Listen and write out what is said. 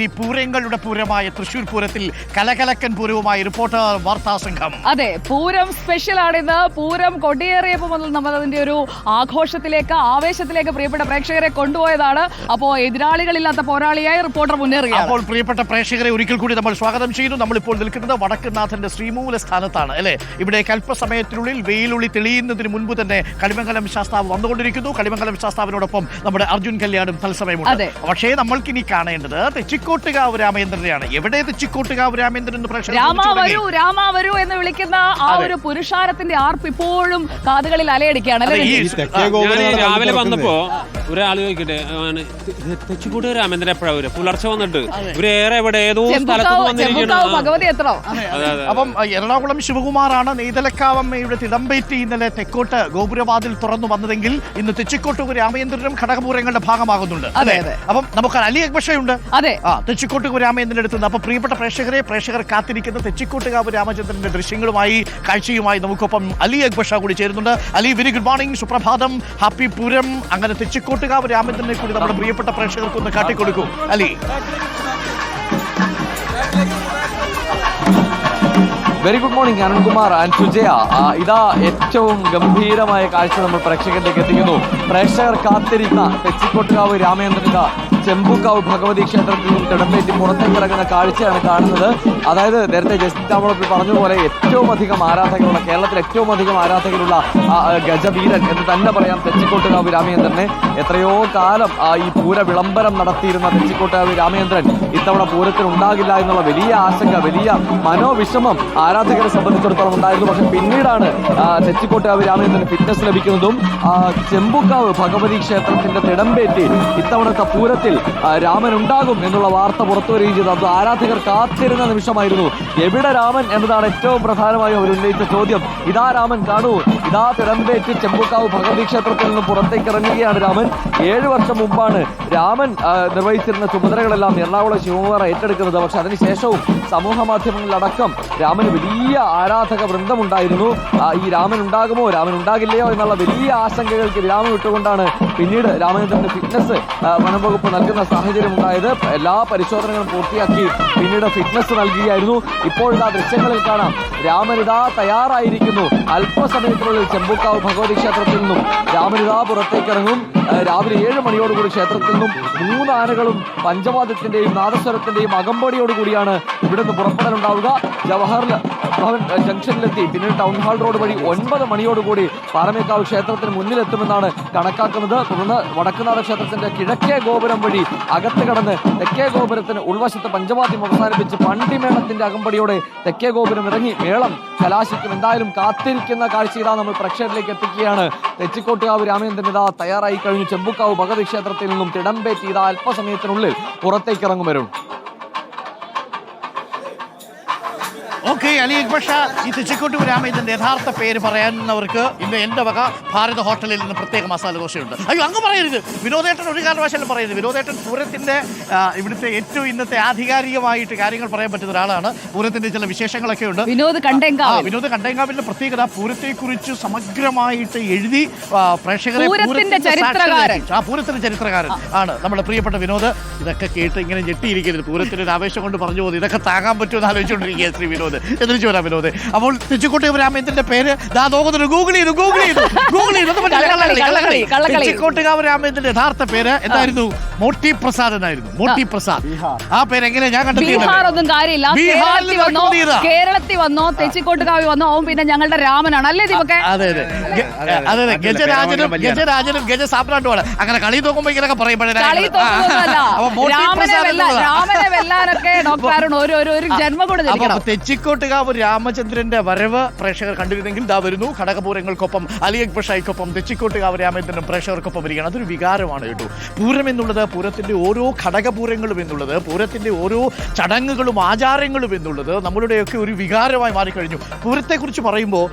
ഈ പൂരങ്ങളുടെ പൂരമായ തൃശൂർ പൂരത്തിൽ കലകലക്കൻ പൂരവുമായി റിപ്പോർട്ടർ വാർത്താ സംഘം. അതെ, പൂരം സ്പെഷ്യൽ ആണിന്ന്. പൂരം കൊടിയേറിയപ്പോൾ മുതൽ നമ്മൾ അതിന്റെ ഒരു ആഘോഷത്തിലേക്ക്, ആവേശത്തിലേക്ക് പ്രിയപ്പെട്ട പ്രേക്ഷകരെ കൊണ്ടുപോയതാണ്. അപ്പോൾ എതിരാളികളില്ലാത്ത പോരാളിയായി റിപ്പോർട്ടർ മുന്നേറുകയാണ്. അപ്പോൾ പ്രിയപ്പെട്ട പ്രേക്ഷകരെ ഒരിക്കൽ കൂടി നമ്മൾ സ്വാഗതം ചെയ്യുന്നു. നമ്മളിപ്പോൾ നിൽക്കുന്നത് വടക്കുംനാഥന്റെ ശ്രീമൂല സ്ഥാനത്താണ് അല്ലെ. ഇവിടെ അല്പസമയത്തിനുള്ളിൽ വെയിലുള്ളി തെളിയുന്നതിന് മുൻപ് തന്നെ കളിമംഗലം ശാസ്താവ് വന്നുകൊണ്ടിരിക്കുന്നു. കളിമംഗലം ശാസ്താവിനോടൊപ്പം നമ്മുടെ അർജുൻ കല്യാണും തത്സമയമുണ്ട്. പക്ഷേ നമ്മൾക്കിനി കാണേണ്ടത് തെച്ചിക്കോട്ടുകാവ് രാമേന്ദ്രനെയാണ്. എവിടെ തെച്ചിക്കോട്ടുകാവ് രാമേന്ദ്രൻ എന്ന് രാമ വരൂ എന്ന് വിളിക്കുന്ന ആ ഒരു പുരുഷാരത്തിന്റെ ആർപ്പ് ഇപ്പോഴും കാതുകളിൽ അലയടിക്കുകയാണ്. രാവിലെ വന്നപ്പോ ഒരാൾ ചോദിക്കട്ടെ, തെച്ചിക്കോട്ട് രാമേന്ദ്രൻ എപ്പോഴാ വരും? പുലർച്ചെ വന്നിട്ട് ഇവരേറെ ഇവിടെ ഏതോ ഭഗവതി എത്രോ. അപ്പം എറണാകുളം ശിവകുമാറാണ് നെയ്തലക്കാവമ്മയുടെ തിടമ്പേറ്റി ഇന്നലെ തെക്കോട്ട് ഗോപുരവാതിൽ തുറന്നു വന്നതെങ്കിൽ ഇന്ന് തെച്ചിക്കോട്ട് രാമേന്ദ്രനും ഘടകപൂരങ്ങളുടെ ഭാഗമാകുന്നുണ്ട്. അതെ, അപ്പം നമുക്ക് അലി അക്ബഷയുണ്ട്. അതെ, തെച്ചിക്കോട്ടുകാവ് രാമേന്ദ്രന്റെ അടുത്ത്. അപ്പൊ പ്രിയപ്പെട്ട പ്രേക്ഷകർ കാത്തിരിക്കുന്ന തെച്ചിക്കോട്ടുകാവ് രാമചന്ദ്രന്റെ ദൃശ്യങ്ങളുമായി കാഴ്ചയുമായി നമുക്കൊപ്പം അലി അക്ബഷ കൂടി ചേരുന്നുണ്ട്. അലി, വെരി ഗുഡ് മോർണിംഗ്, സുപ്രഭാതം, ഹാപ്പി പൂരം. അങ്ങനെ തെച്ചിക്കോട്ടുകാവ് രാമചന്ദ്രനെ കൂടി നമ്മുടെ പ്രിയപ്പെട്ട പ്രേക്ഷകർക്കൊന്ന് കാട്ടിക്കൊടുക്കൂ Ali. Very good morning Arunkumar and Sujaya. ഇതാ ഏറ്റവും ഗംഭീരമായ കാഴ്ച നമ്മൾ പ്രേക്ഷകരിലേക്ക് എത്തിക്കുന്നു. പ്രേക്ഷകർ കാത്തിരുന്ന തെച്ചിക്കോട്ടുകാവ് രാമേന്ദ്രൻ ചെമ്പൂക്കാവ് ഭഗവതി ക്ഷേത്രത്തിൽ നിന്നും തിടമ്പേറ്റി പുറത്തേക്ക് ഇറങ്ങുന്ന കാഴ്ചയാണ് കാണുന്നത്. അതായത് നേരത്തെ ജസ്റ്റിൻ നമ്മളൊക്കെ പറഞ്ഞതുപോലെ ഏറ്റവും അധികം ആരാധകരുള്ള, കേരളത്തിൽ ഏറ്റവും അധികം ആരാധകരുള്ള ഗജവീരൻ എന്ന് തന്നെ പറയാം തെച്ചിക്കോട്ടുകാവ് രാമേന്ദ്രനെ. എത്രയോ കാലം ഈ പൂര വിളംബരം നടത്തിയിരുന്ന തെച്ചിക്കോട്ടുകാവ് രാമേന്ദ്രൻ ഇത്തവണ പൂരത്തിന് ഉണ്ടാകില്ല എന്നുള്ള വലിയ ആശങ്ക, വലിയ മനോവിഷമം ആരാധകരെ സംബന്ധിച്ചിടത്തോളം ഉണ്ടായിരുന്നു. പക്ഷെ പിന്നീടാണ് തെച്ചിക്കോട്ടുകാവ് രാമേന്ദ്രന് ഫിറ്റ്നസ് ലഭിക്കുന്നതും ചെമ്പൂക്കാവ് ഭഗവതി ക്ഷേത്രത്തിന്റെ തിടമ്പേറ്റി ഇത്തവണത്തെ പൂരത്തിൽ രാമൻ ഉണ്ടാകും എന്നുള്ള വാർത്ത പുറത്തു വരികയും ചെയ്തു. അത് ആരാധകർ കാത്തിരുന്ന നിമിഷമായിരുന്നു. എവിടെ രാമൻ എന്നതാണ് ഏറ്റവും പ്രധാനമായും അവർ ഉന്നയിച്ച ചോദ്യം. ഇതാ രാമൻ, കാണൂ, ഇതാ തിടമ്പേറ്റി ചെമ്പൂക്കാവ് ഭഗവതി ക്ഷേത്രത്തിൽ നിന്നും പുറത്തേക്ക് ഇറങ്ങുകയാണ് രാമൻ. 7 വർഷം മുമ്പാണ് രാമൻ നിർവഹിച്ചിരുന്ന ചുമതലകളെല്ലാം എറണാകുളം ശിവകുമാർ ഏറ്റെടുക്കുന്നത്. പക്ഷെ അതിനുശേഷവും സമൂഹ മാധ്യമങ്ങളിലടക്കം രാമന് വലിയ ആരാധക വൃന്ദമുണ്ടായിരുന്നു. ഈ രാമൻ ഉണ്ടാകുമോ, രാമൻ ഉണ്ടാകില്ലയോ എന്നുള്ള വലിയ ആശങ്കകൾക്ക് വിരാമം ഇട്ടുകൊണ്ടാണ് പിന്നീട് രാമചന്ദ്രന്റെ ഫിറ്റ്നസ് വനം വകുപ്പ് നൽകുന്ന സാഹചര്യം ഉണ്ടായത്. എല്ലാ പരിശോധനകളും പൂർത്തിയാക്കി പിന്നീട് ഫിറ്റ്നസ് നൽകുകയായിരുന്നു. ഇപ്പോഴത്തെ ദൃശ്യങ്ങളിൽ കാണാം, രാമനിതാ തയ്യാറായിരിക്കുന്നു. അല്പസമയത്തിനുള്ളിൽ ചെമ്പൂക്കാവ് ഭഗവതി ക്ഷേത്രത്തിൽ നിന്നും രാമനിതാ പുറത്തേക്ക് ഇറങ്ങും. രാവിലെ 7 മണിയോടുകൂടി ക്ഷേത്രത്തിൽ നിന്നും 3 ആനകളും പഞ്ചവാദ്യത്തിന്റെയും നാദസ്വരത്തിന്റെയും അകമ്പടിയോടുകൂടിയാണ് ഇവിടുന്ന് പുറപ്പെടലുണ്ടാവുക. ജവഹർ ഭവൻ ജംഗ്ഷനിലെത്തി പിന്നീട് ടൗൺ ഹാൾ റോഡ് വഴി 9 മണിയോടുകൂടി പാറമേക്കാവ് ക്ഷേത്രത്തിന് മുന്നിലെത്തുമെന്നാണ് കണക്കാക്കുന്നത്. തുടർന്ന് വടക്കുന്നാഥ ക്ഷേത്രത്തിന്റെ കിഴക്കേ ഗോപുരം വഴി അകത്ത് കടന്ന് തെക്കേ ഗോപുരത്തിന് ഉൾവശത്ത് പഞ്ചവാദ്യം അവസാനിപ്പിച്ച് പണ്ടിമേളത്തിന്റെ അകമ്പടിയോടെ തെക്കേ ഗോപുരം ഇറങ്ങി മേളം കലാശിക്കും. എന്തായാലും കാത്തിരിക്കുന്ന കാഴ്ച ഇതാ നമ്മൾ പ്രേക്ഷകരിലേക്ക് എത്തിക്കുകയാണ്. തെച്ചിക്കോട്ടുകാവ് രാമേന്ദ്രൻ ഇതാ തയ്യാറായി കഴിഞ്ഞു. ചെമ്പൂക്കാവ് ഭഗവതി ക്ഷേത്രത്തിൽ നിന്നും തിടമ്പേറ്റി ഇതാ അല്പസമയത്തിനുള്ളിൽ പുറത്തേക്ക് ഇറങ്ങും വരും. ഓക്കെ അലി അക്ബഷ, ഈ തെച്ചിക്കോട്ടുകാവ് രാമേന്ദ്രന്റെ യഥാർത്ഥ പേര് പറയാവുന്നവർക്ക് ഇന്ന് എന്റെ വക ഭാരത ഹോട്ടലിൽ നിന്ന് പ്രത്യേക മസാല ദോശയുണ്ട്. അയ്യോ, അങ്ങ് പറയരുത്. വിനോദേട്ടൻ ഒരു കാരണവശാലും പറയരുത്. വിനോദേട്ടൻ പൂരത്തിന്റെ ഇവിടുത്തെ ഏറ്റവും ഇന്നത്തെ ആധികാരികമായിട്ട് കാര്യങ്ങൾ പറയാൻ പറ്റുന്ന ഒരാളാണ്. പൂരത്തിന്റെ ചില വിശേഷങ്ങളൊക്കെ ഉണ്ട്. വിനോദ് കണ്ടേങ്കാവിന്റെ പ്രത്യേകത പൂരത്തെ കുറിച്ച് സമഗ്രമായിട്ട് എഴുതി പ്രേക്ഷകരെ പൂരത്തിന്റെ ചരിത്രകാരൻ ആണ് നമ്മുടെ പ്രിയപ്പെട്ട വിനോദ്. ഇതൊക്കെ കേട്ട് ഇങ്ങനെ ഞെട്ടിയിരിക്കരുത്. പൂരത്തിന്റെ ഒരു ആവേശം കൊണ്ട് പറഞ്ഞു പോകുന്നത് ഇതൊക്കെ താങ്ങാൻ പറ്റുമെന്ന് ആലോചിച്ചുകൊണ്ടിരിക്കുക ശ്രീ വിനോദ്. എന്നിട്ട് ചോരാ വിനോദ്. അപ്പോൾ തെച്ചിക്കോട്ടുകാവ് രാമേന്ദ്രന്റെ പേര് ഗൂഗിൾ ചെയ്തു. തെച്ചിക്കോട്ടുകാവ് രാമേന്ദ്രന്റെ യഥാർത്ഥ പേര് എന്തായിരുന്നു? മോട്ടി പ്രസാദ് എന്നായിരുന്നു. മോട്ടി പ്രസാദ്. ആ പേര് എങ്ങനെയാ ഞാൻ ഒന്നും കാര്യമില്ല. കേരളത്തിൽ വന്നോ, തെച്ചിക്കോട്ടുകാവ് വന്നോ, അവൻ പിന്നെ ഞങ്ങളുടെ രാമനാണ് അല്ലേ ദീപക്കെ? അതെ. ഗജരാജനും ഗജ സാമ്രാട്ടുമാണ്. അങ്ങനെ കളി നോക്കുമ്പോ ഇങ്ങനെയൊക്കെ പറയുമ്പോഴേ രാമനെ വെല്ലാനൊക്കെ ഒരു ജന്മം കൂടെ തെച്ചിക്കോട്ടുകാവ് രാമചന്ദ്രന്റെ വരവ് പ്രേക്ഷകർ കണ്ടിരുന്നെങ്കിൽ ദാ വരുന്നു. ഘടകപൂരങ്ങൾക്കൊപ്പം അലി അക്ബഷയ്ക്കൊപ്പം തെച്ചിക്കോട്ടുകാവ് രാമചന്ദ്രനും പ്രേക്ഷകർക്കൊപ്പം വരികയാണ്. അതൊരു വികാരമാണ് കേട്ടോ. പൂരം എന്നുള്ളത്, പൂരത്തിന്റെ ഓരോ ഘടകപൂരങ്ങളും എന്നുള്ളത്, പൂരത്തിന്റെ ഓരോ ചടങ്ങുകളും ആചാരങ്ങളും എന്നുള്ളത് നമ്മളുടെയൊക്കെ ഒരു വികാരമായി മാറിക്കഴിഞ്ഞു. പൂരത്തെക്കുറിച്ച് പറയുമ്പോൾ